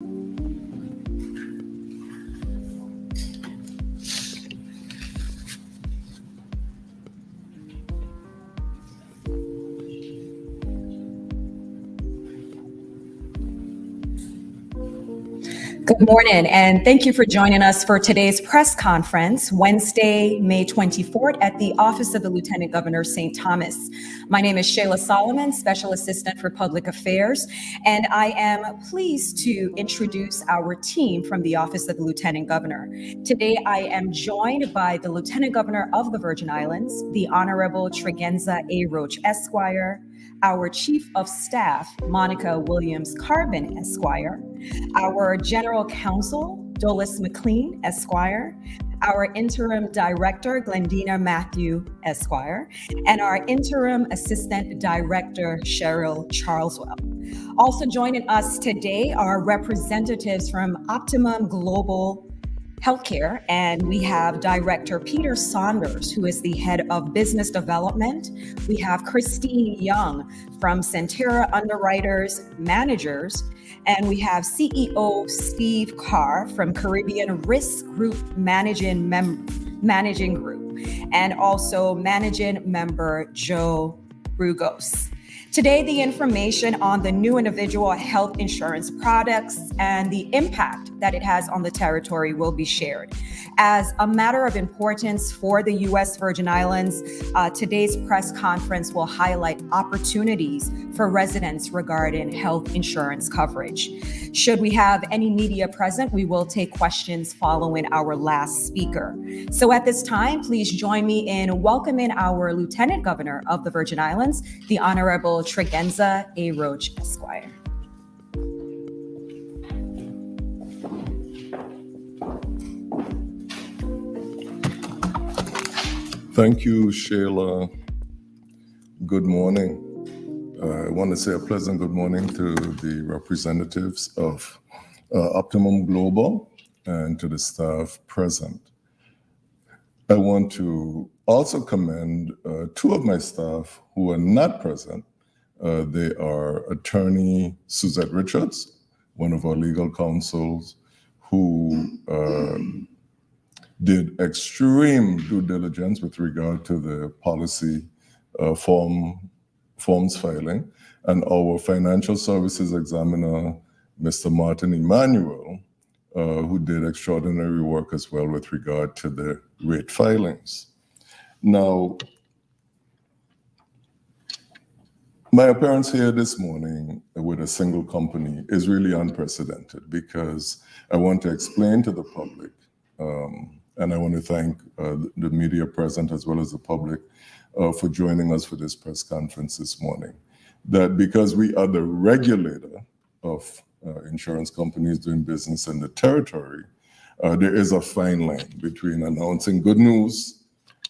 Good morning, and thank you for joining us for today's press conference, Wednesday, May 24th, at the Office of the Lieutenant Governor, St. Thomas. My name is Shayla Solomon, Special Assistant for Public Affairs, and I am pleased to introduce our team from the Office of the Lieutenant Governor. Today, I am joined by the Lieutenant Governor of the Virgin Islands, the Honorable Tregenza A. Roach, Esquire, our Chief of Staff, Monica Williams Carbon, Esquire, our General Counsel, Dolis McLean, Esquire, our Interim Director, Glendina Matthew, Esquire, and our Interim Assistant Director, Cheryl Charleswell. Also joining us today are representatives from Optimum Global Healthcare, and we have Director Peter Saunders, who is the Head of Business Development. We have Christine Young from Centera Underwriters Managers, and we have CEO Steve Carr from Caribbean Risk Group Managing Group, and also Managing Member Joe Brugos. Today, the information on the new individual health insurance products and the impact that it has on the territory will be shared. As a matter of importance for the U.S. Virgin Islands, today's press conference will highlight opportunities for residents regarding health insurance coverage. Should we have any media present, we will take questions following our last speaker. So at this time, please join me in welcoming our Lieutenant Governor of the Virgin Islands, the Honorable Tregenza A. Roach, Esquire. Thank you, Shayla. Good morning. I want to say a pleasant good morning to the representatives of Optimum Global and to the staff present. I want to also commend two of my staff who are not present. They are Attorney Suzette Richards, one of our legal counsels, who did extreme due diligence with regard to the policy forms filing, and our financial services examiner, Mr. Martin Emanuel, who did extraordinary work as well with regard to the rate filings. Now, my appearance here this morning with a single company is really unprecedented because I want to explain to the public, and I want to thank the media present as well as the public for joining us for this press conference this morning, that because we are the regulator of insurance companies doing business in the territory, there is a fine line between announcing good news,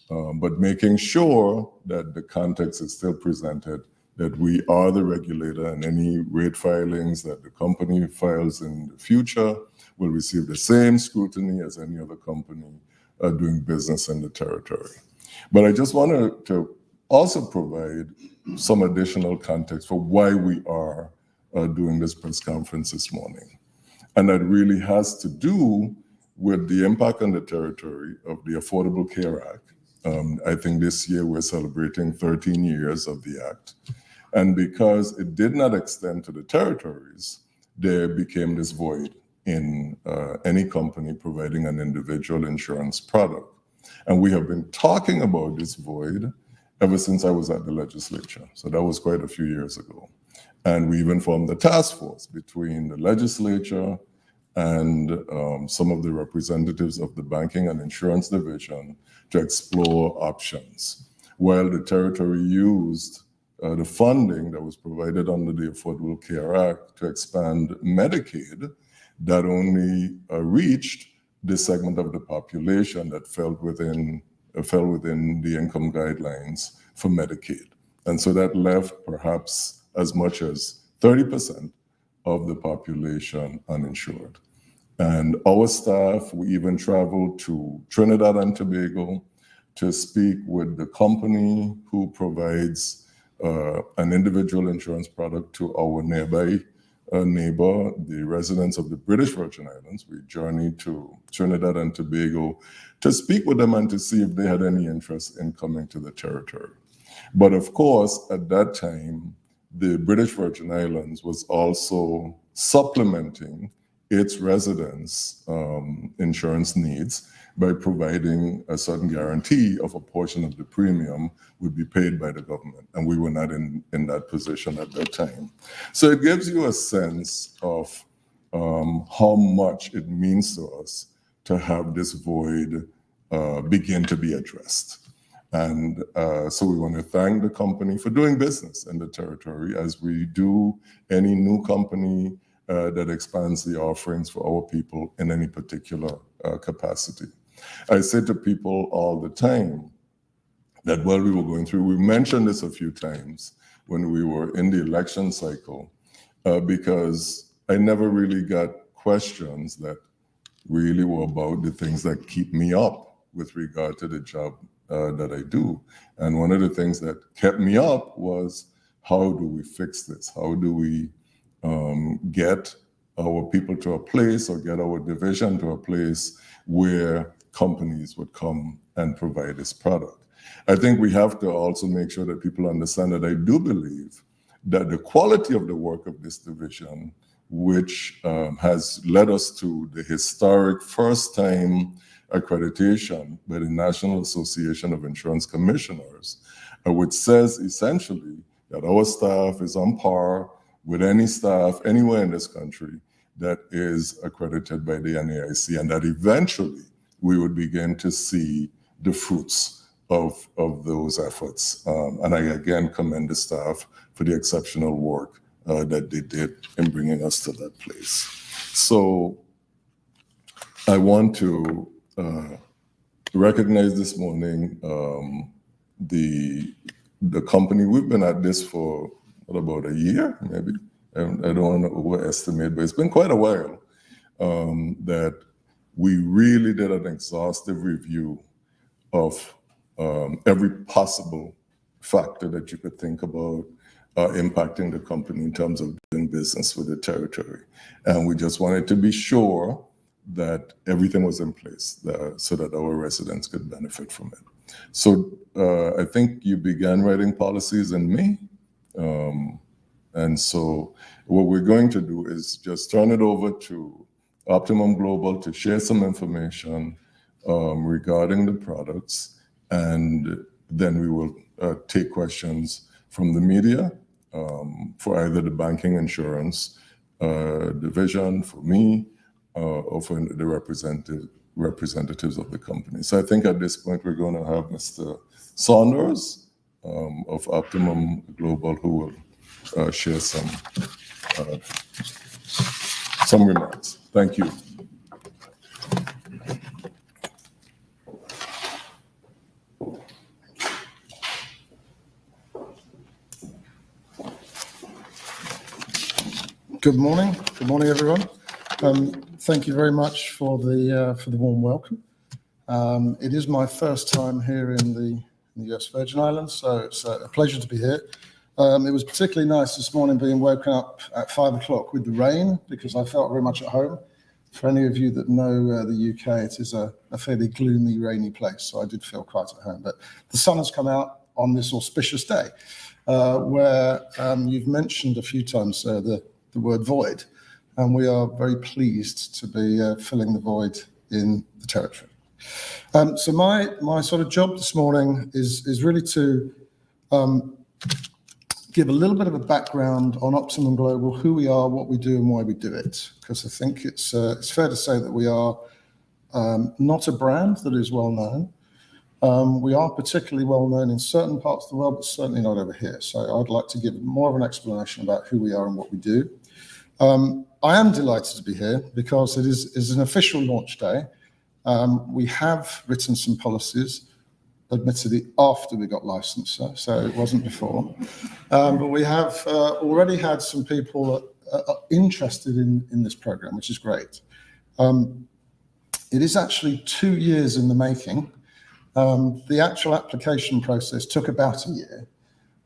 but making sure that the context is still presented, that we are the regulator, and any rate filings that the company files in the future will receive the same scrutiny as any other company doing business in the territory. But I just wanted to also provide some additional context for why we are doing this press conference this morning. And that really has to do with the impact on the territory of the Affordable Care Act. I think this year we're celebrating 13 years of the act. And because it did not extend to the territories, there became this void in any company providing an individual insurance product. And we have been talking about this void ever since I was at the legislature. So that was quite a few years ago. And we even formed a task force between the legislature and some of the representatives of the banking and insurance division to explore options. While the territory used the funding that was provided under the Affordable Care Act to expand Medicaid, that only reached this segment of the population that fell within the income guidelines for Medicaid. And so that left perhaps as much as 30% of the population uninsured. And our staff, we even traveled to Trinidad and Tobago to speak with the company who provides an individual insurance product to our nearby neighbor, the residents of the British Virgin Islands. We journeyed to Trinidad and Tobago to speak with them and to see if they had any interest in coming to the territory. But of course, at that time, the British Virgin Islands was also supplementing its residents' insurance needs by providing a certain guarantee of a portion of the premium would be paid by the government. And we were not in that position at that time. So it gives you a sense of how much it means to us to have this void begin to be addressed. And so we want to thank the company for doing business in the territory, as we do any new company that expands the offerings for our people in any particular capacity. I say to people all the time that while we were going through, we mentioned this a few times when we were in the election cycle, because I never really got questions that really were about the things that keep me up with regard to the job that I do. And one of the things that kept me up was, how do we fix this? How do we get our people to a place, or get our division to a place where companies would come and provide this product? I think we have to also make sure that people understand that I do believe that the quality of the work of this division, which has led us to the historic first-time accreditation by the National Association of Insurance Commissioners, which says essentially that our staff is on par with any staff anywhere in this country that is accredited by the NAIC, and that eventually we would begin to see the fruits of those efforts. And I again commend the staff for the exceptional work that they did in bringing us to that place. So I want to recognize this morning the company. We've been at this for about a year, maybe. I don't want to overestimate, but it's been quite a while that we really did an exhaustive review of every possible factor that you could think about impacting the company in terms of doing business with the territory. And we just wanted to be sure that everything was in place so that our residents could benefit from it. So I think you began writing policies in May. And so what we're going to do is just turn it over to Optimum Global to share some information regarding the products, and then we will take questions from the media for either the banking insurance division, for me, or for the representatives of the company. So I think at this point we're going to have Mr. Saunders of Optimum Global, who will share some remarks. Thank you. Good morning. Good morning, everyone. Thank you very much for the warm welcome. It is my first time here in the US Virgin Islands, so it's a pleasure to be here. It was particularly nice this morning being woken up at 5 o'clock with the rain, because I felt very much at home. For any of you that know the UK, it is a fairly gloomy, rainy place, so I did feel quite at home. But the sun has come out on this auspicious day, where you've mentioned a few times the word void, and we are very pleased to be filling the void in the territory. So my sort of job this morning is really to give a little bit of a background on Optimum Global, who we are, what we do, and why we do it. Because I think it's fair to say that we are not a brand that is well known. We are particularly well known in certain parts of the world, but certainly not over here. So I'd like to give more of an explanation about who we are and what we do. I am delighted to be here because it is an official launch day. We have written some policies, admittedly after we got licensed, so it wasn't before. But we have already had some people interested in this program, which is great. It is actually 2 years in the making. The actual application process took about a year.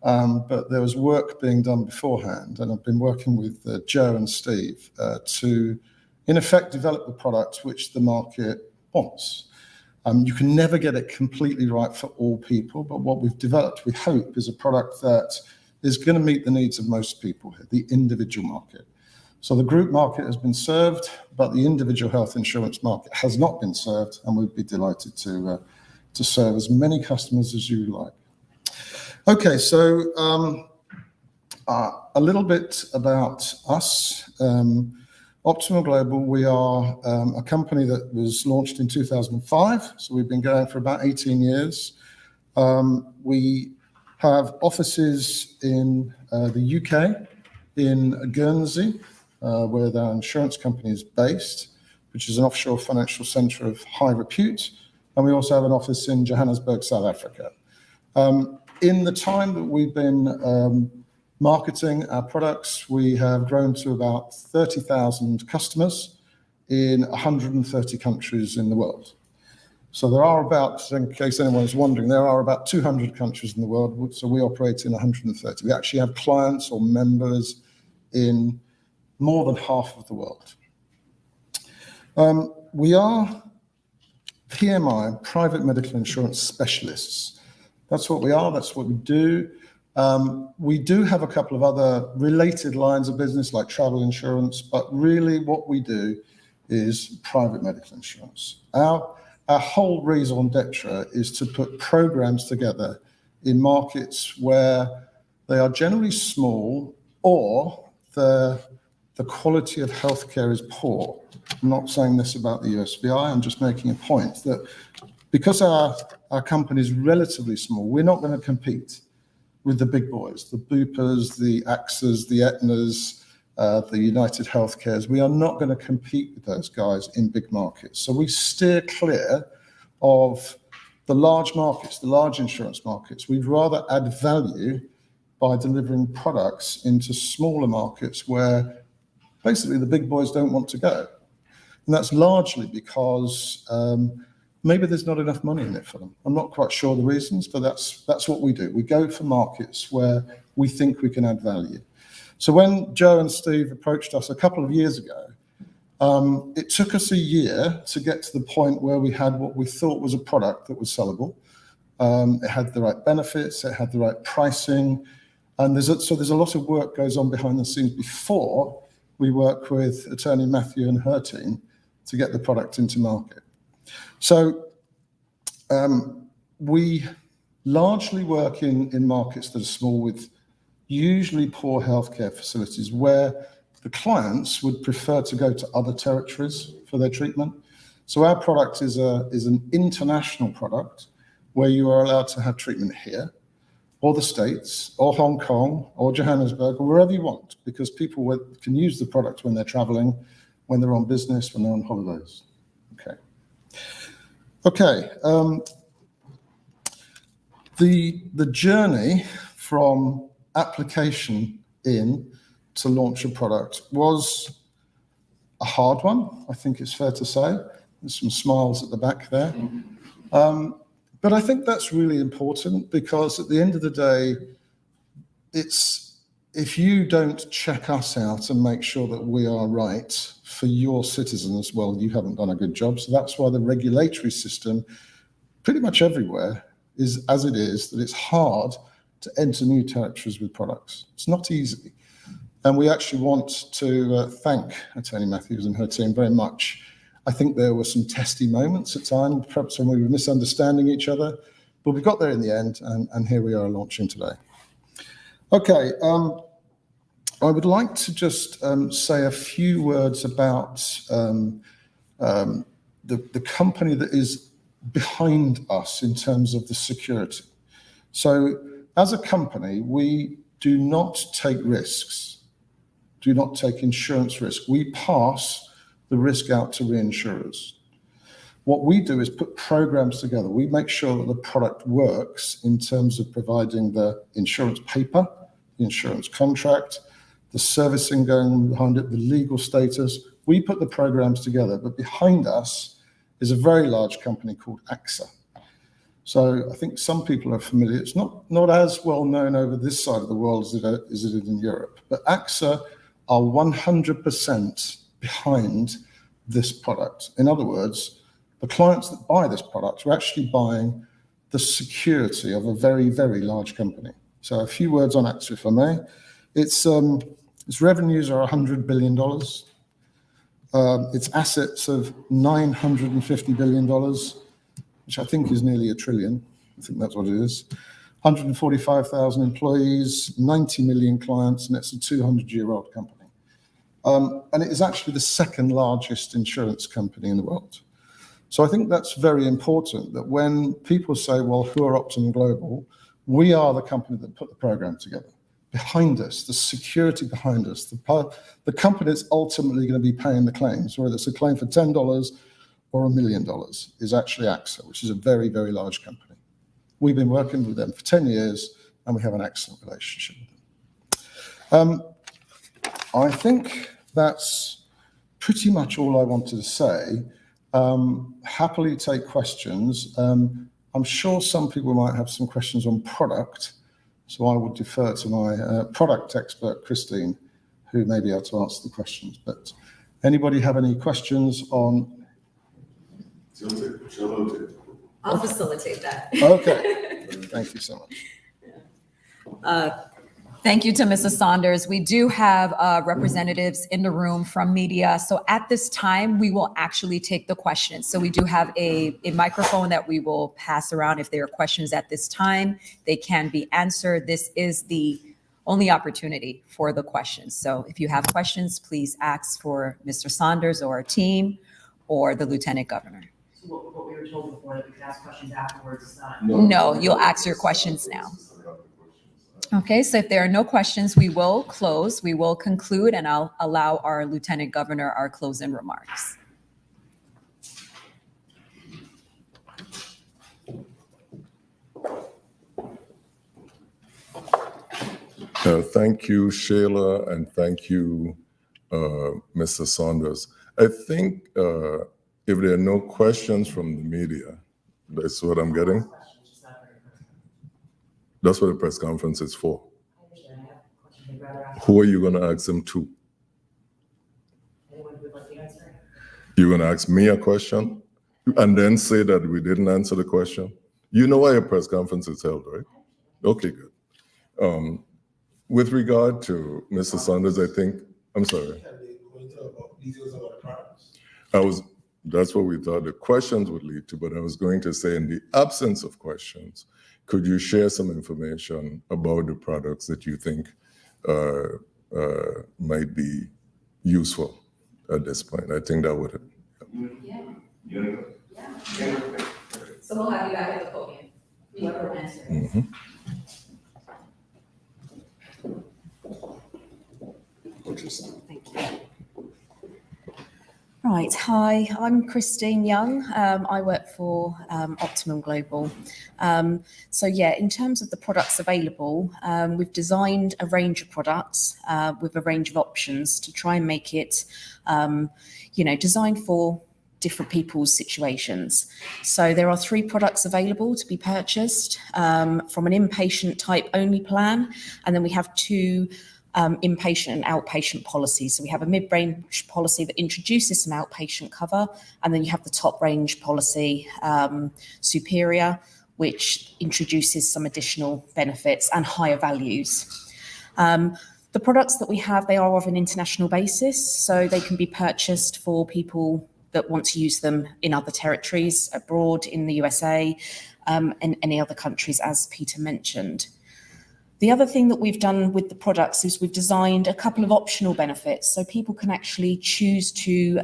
but there was work being done beforehand, and I've been working with Joe and Steve to, in effect, develop the product which the market wants. You can never get it completely right for all people, but what we've developed, we hope, is a product that is going to meet the needs of most people here, the individual market. So the group market has been served, but the individual health insurance market has not been served, and we'd be delighted to serve as many customers as you like. Okay, so a little bit about us. Optimal Global, we are a company that was launched in 2005, so we've been going for about 18 years. We have offices in the UK, in Guernsey, where our insurance company is based, which is an offshore financial centre of high repute, and we also have an office in Johannesburg, South Africa. In the time that we've been marketing our products, we have grown to about 30,000 customers in 130 countries in the world. So there are about, in case anyone's wondering, there are about 200 countries in the world, so we operate in 130. We actually have clients or members in more than half of the world. We are PMI, private medical insurance specialists. That's what we are, that's what we do. We do have a couple of other related lines of business like travel insurance, but really what we do is private medical insurance. Our whole raison d'etre is to put programs together in markets where they are generally small or the quality of healthcare is poor. I'm not saying this about the USVI, I'm just making a point that because our company is relatively small, we're not going to compete with the big boys, the Bupas, the AXAs, the Aetnas, the United Healthcares. We are not going to compete with those guys in big markets. So we steer clear of the large markets, the large insurance markets. We'd rather add value by delivering products into smaller markets where basically the big boys don't want to go. And that's largely because maybe there's not enough money in it for them. I'm not quite sure the reasons, but that's what we do. We go for markets where we think we can add value. So when Joe and Steve approached us a couple of years ago, it took us a year to get to the point where we had what we thought was a product that was sellable. It had the right benefits, it had the right pricing, and there's a lot of work goes on behind the scenes before we work with attorney Matthew and her team to get the product into market. So we largely work in markets that are small with usually poor healthcare facilities where the clients would prefer to go to other territories for their treatment. So our product is an international product where you are allowed to have treatment here, or the States, or Hong Kong, or Johannesburg, or wherever you want, because people can use the product when they're traveling, when they're on business, when they're on holidays. Okay. The journey from application in to launch a product was a hard one, I think it's fair to say. There's some smiles at the back there. But I think that's really important because at the end of the day, if you don't check us out and make sure that we are right for your citizens, well, you haven't done a good job. So that's why the regulatory system pretty much everywhere is as it is, that it's hard to enter new territories with products. It's not easy. And we actually want to thank Attorney Matthews and her team very much. I think there were some testy moments at times, perhaps when we were misunderstanding each other, but we got there in the end, and here we are launching today. Okay, I would like to just say a few words about the company that is behind us in terms of the security. So as a company, we do not take risks, do not take insurance risk. We pass the risk out to reinsurers. What we do is put programs together. We make sure that the product works in terms of providing the insurance paper, the insurance contract, the servicing going behind it, the legal status. We put the programs together, but behind us is a very large company called AXA. So I think some people are familiar. It's not as well known over this side of the world as it is in Europe. But AXA are 100% behind this product. In other words, the clients that buy this product are actually buying the security of a very, very large company. So a few words on AXA, if I may. Its revenues are $100 billion. Its assets of $950 billion, which I think is nearly $1 trillion. I think that's what it is. 145,000 employees, 90 million clients, and it's a 200-year-old company. And it is actually the second largest insurance company in the world. So I think that's very important, that when people say, well, who are Optimum Global? We are the company that put the program together. Behind us, the security behind us, the company that's ultimately going to be paying the claims, whether it's a claim for $10 or $1 million, is actually AXA, which is a very, very large company. We've been working with them for 10 years, and we have an excellent relationship with them. I think that's pretty much all I wanted to say. Happily take questions. I'm sure some people might have some questions on product, so I would defer to my product expert, Christine, who may be able to answer the questions. But anybody have any questions on? I'll facilitate that. Okay, thank you so much. Thank you to Mrs. Saunders. We do have representatives in the room from media. So at this time, we will actually take the questions. So we do have a microphone that we will pass around. If there are questions at this time, they can be answered. This is the only opportunity for the questions. So if you have questions, please ask for Mr. Saunders or our team or the Lieutenant Governor. So what we were told before, that we could ask questions afterwards. No, you'll ask your questions now. Okay, so if there are no questions, we will close. We will conclude, and I'll allow our Lieutenant Governor our closing remarks. Thank you, Shayla, and thank you, Mr. Saunders. I think if there are no questions from the media, that's what I'm getting. That's what the press conference is for. Who are you going to ask them to? Anyone who would like to answer? You're going to ask me a question and then say that we didn't answer the question? You know why a press conference is held, right? Okay, good. With regard to Mr. Saunders, I think, I'm sorry. That's what we thought the questions would lead to, but I was going to say, in the absence of questions, could you share some information about the products that you think might be useful at this point? I think that would. Yeah. So we'll have you back at the podium. Whoever answers. Mm-hmm. Thank you. Right, hi, I'm Christine Young. I work for Optimum Global. So yeah, in terms of the products available, we've designed a range of products with a range of options to try and make it, designed for different people's situations. So there are 3 products available to be purchased from an inpatient type only plan, and then we have 2 inpatient and outpatient policies. So we have a mid-range policy that introduces some outpatient cover, and then you have the top range policy, Superior, which introduces some additional benefits and higher values. The products that we have, they are of an international basis, so they can be purchased for people that want to use them in other territories, abroad, in the USA, and any other countries, as Peter mentioned. The other thing that we've done with the products is we've designed a couple of optional benefits, so people can actually choose to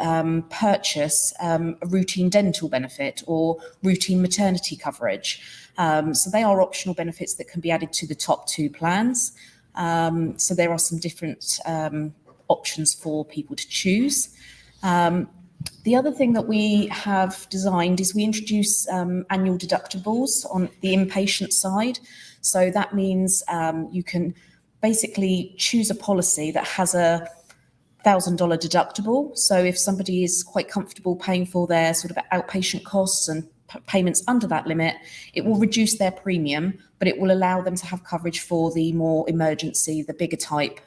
purchase a routine dental benefit or routine maternity coverage. So they are optional benefits that can be added to the top 2 plans. So there are some different options for people to choose. The other thing that we have designed is we introduce annual deductibles on the inpatient side. So that means you can basically choose a policy that has a $1,000 deductible. So if somebody is quite comfortable paying for their sort of outpatient costs and payments under that limit, it will reduce their premium, but it will allow them to have coverage for the more emergency, the bigger type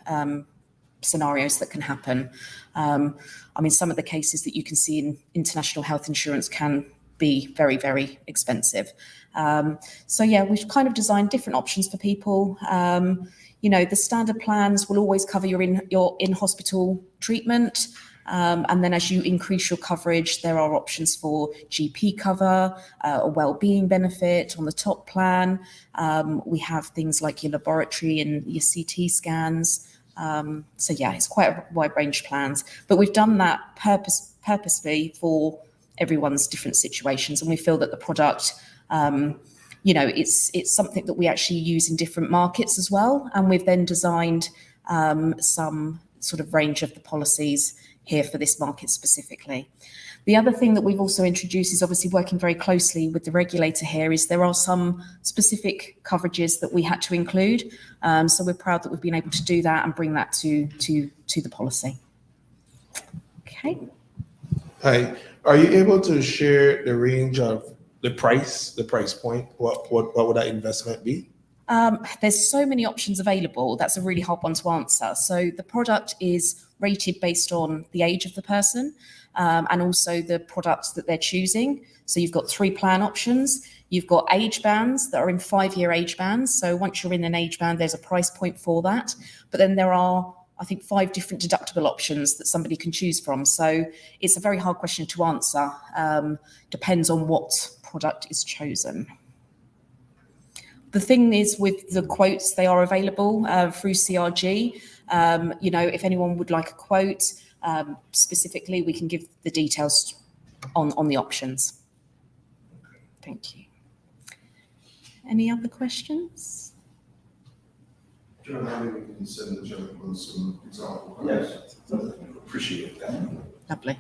scenarios that can happen. I mean, some of the cases that you can see in international health insurance can be very, very expensive. So yeah, we've kind of designed different options for people. The standard plans will always cover your in-hospital treatment. And then as you increase your coverage, there are options for GP cover, a well-being benefit on the top plan. We have things like your laboratory and your CT scans. So yeah, it's quite a wide range of plans, but we've done that purposely for everyone's different situations. And we feel that the product, it's something that we actually use in different markets as well. And we've then designed some sort of range of the policies here for this market specifically. The other thing that we've also introduced is obviously working very closely with the regulator here is there are some specific coverages that we had to include. So we're proud that we've been able to do that and bring that to the policy. Okay. Hi. Are you able to share the range of the price point? What would that investment be? There's so many options available. That's a really hard one to answer. So the product is rated based on the age of the person and also the products that they're choosing. So you've got 3 plan options. You've got age bands that are in 5-year age bands. So once you're in an age band, there's a price point for that. But then there are, I think, 5 different deductible options that somebody can choose from. So it's a very hard question to answer. Depends on what product is chosen. The thing is with the quotes, they are available through CRG. If anyone would like a quote specifically, we can give the details on the options. Thank you. Any other questions? John, how maybe we can send the gentleman some example. Yes, appreciate that. Lovely.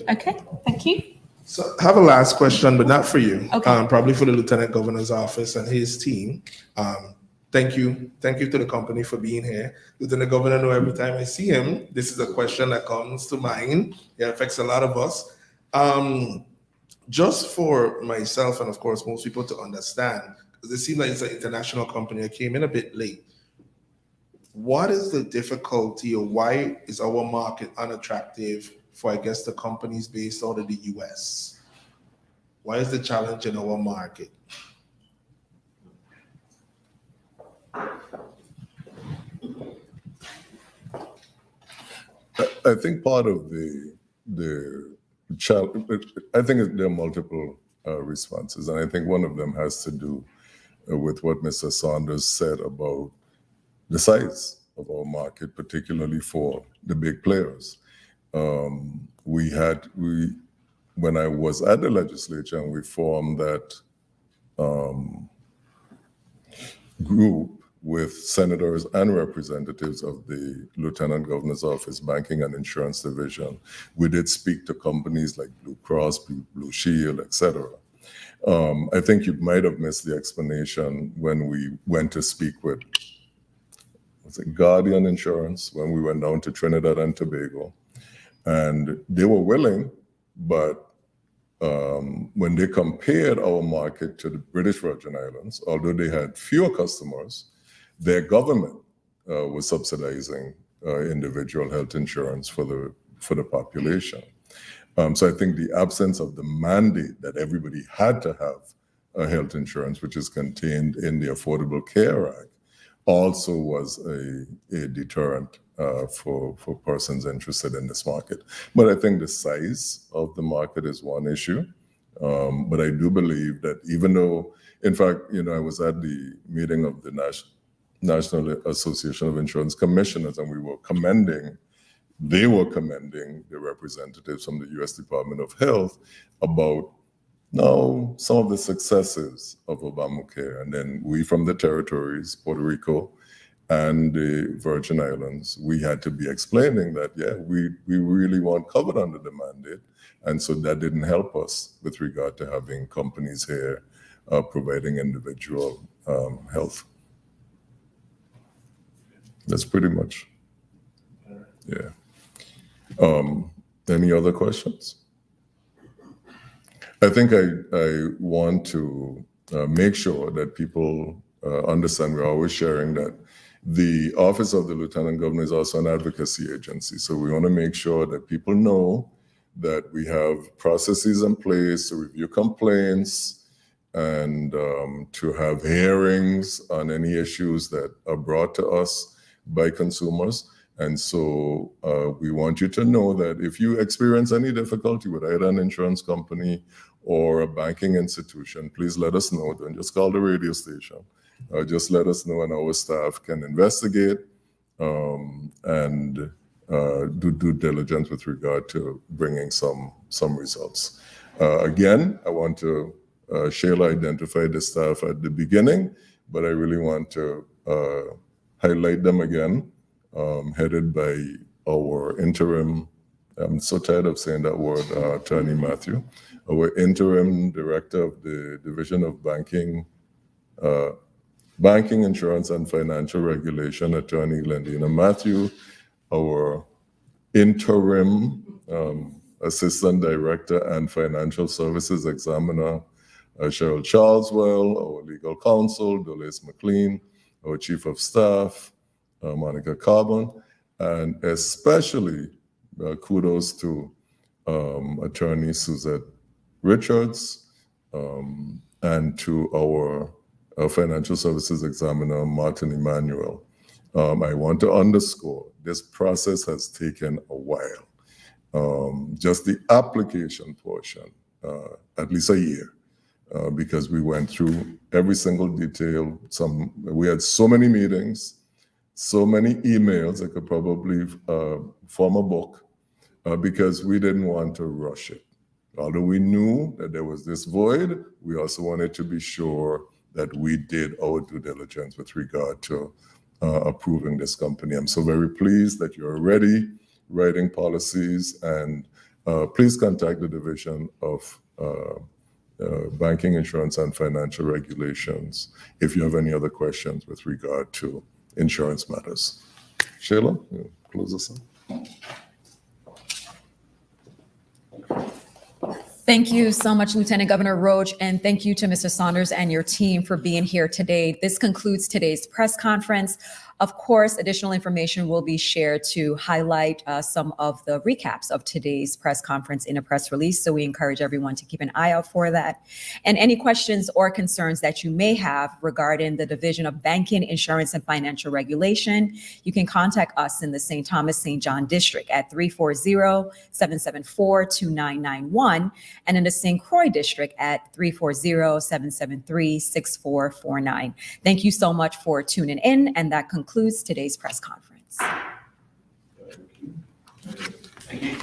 Okay, thank you. So I have a last question, but not for you. Okay. Probably for the Lieutenant Governor's office and his team. Thank you to the company for being here. Lieutenant Governor, know every time I see him, this is a question that comes to mind. It affects a lot of us. Just for myself and of course most people to understand, because it seems like it's an international company. I came in a bit late. What is the difficulty, or why is our market unattractive for, I guess, the companies based out of the US? Why is the challenge in our market? I think part of the challenge, I think there are multiple responses, and I think one of them has to do with what Mr. Saunders said about the size of our market, particularly for the big players. When I was at the legislature and we formed that group with senators and representatives of the Lieutenant Governor's Office, Banking and Insurance Division, we did speak to companies like Blue Cross, Blue Shield, etc. I think you might have missed the explanation when we went to speak with, was it Guardian Insurance, when we went down to Trinidad and Tobago. And they were willing, but when they compared our market to the British Virgin Islands, although they had fewer customers, their government was subsidizing individual health insurance for the population. So I think the absence of the mandate that everybody had to have a health insurance, which is contained in the Affordable Care Act, also was a deterrent for persons interested in this market. But I think the size of the market is one issue. But I do believe that even though, in fact, I was at the meeting of the National Association of Insurance Commissioners, and they were commending the representatives from the U.S. Department of Health about some of the successes of Obamacare. And then we from the territories, Puerto Rico and the Virgin Islands, we had to be explaining that, we really weren't covered under the mandate. And so that didn't help us with regard to having companies here providing individual health. That's pretty much, yeah. Any other questions? I think I want to make sure that people understand we're always sharing that the Office of the Lieutenant Governor is also an advocacy agency. So we want to make sure that people know that we have processes in place to review complaints and to have hearings on any issues that are brought to us by consumers. And so we want you to know that if you experience any difficulty with either an insurance company or a banking institution, please let us know. Don't just call the radio station. Just let us know, and our staff can investigate and do due diligence with regard to bringing some results. Again, I want to, Shayla identified the staff at the beginning, but I really want to highlight them again, headed by our interim, I'm so tired of saying that word, Attorney Matthew, our interim director of the Division of Banking, Insurance, and Financial Regulation, Attorney Glendina Matthew, our interim Assistant Director and Financial Services Examiner, Cheryl Charleswell, our legal counsel, Dolace McLean, our Chief of Staff, Monica Carbon, and especially kudos to Attorney Suzette Richards and to our Financial Services Examiner, Martin Emmanuel. I want to underscore this process has taken a while. Just the application portion, at least a year, because we went through every single detail. We had so many meetings, so many emails. I could probably form a book because we didn't want to rush it. Although we knew that there was this void, we also wanted to be sure that we did our due diligence with regard to approving this company. I'm so very pleased that you're already writing policies, and please contact the Division of Banking, Insurance, and Financial Regulations if you have any other questions with regard to insurance matters. Shayla, close us up. Thank you so much, Lieutenant Governor Roach, and thank you to Mr. Saunders and your team for being here today. This concludes today's press conference. Of course, additional information will be shared to highlight some of the recaps of today's press conference in a press release. So we encourage everyone to keep an eye out for that. And any questions or concerns that you may have regarding the Division of Banking, Insurance, and Financial Regulation, you can contact us in the St. Thomas St. John District at 340-774-2991 and in the St. Croix District at 340-773-6449. Thank you so much for tuning in, and that concludes today's press conference. Thank you.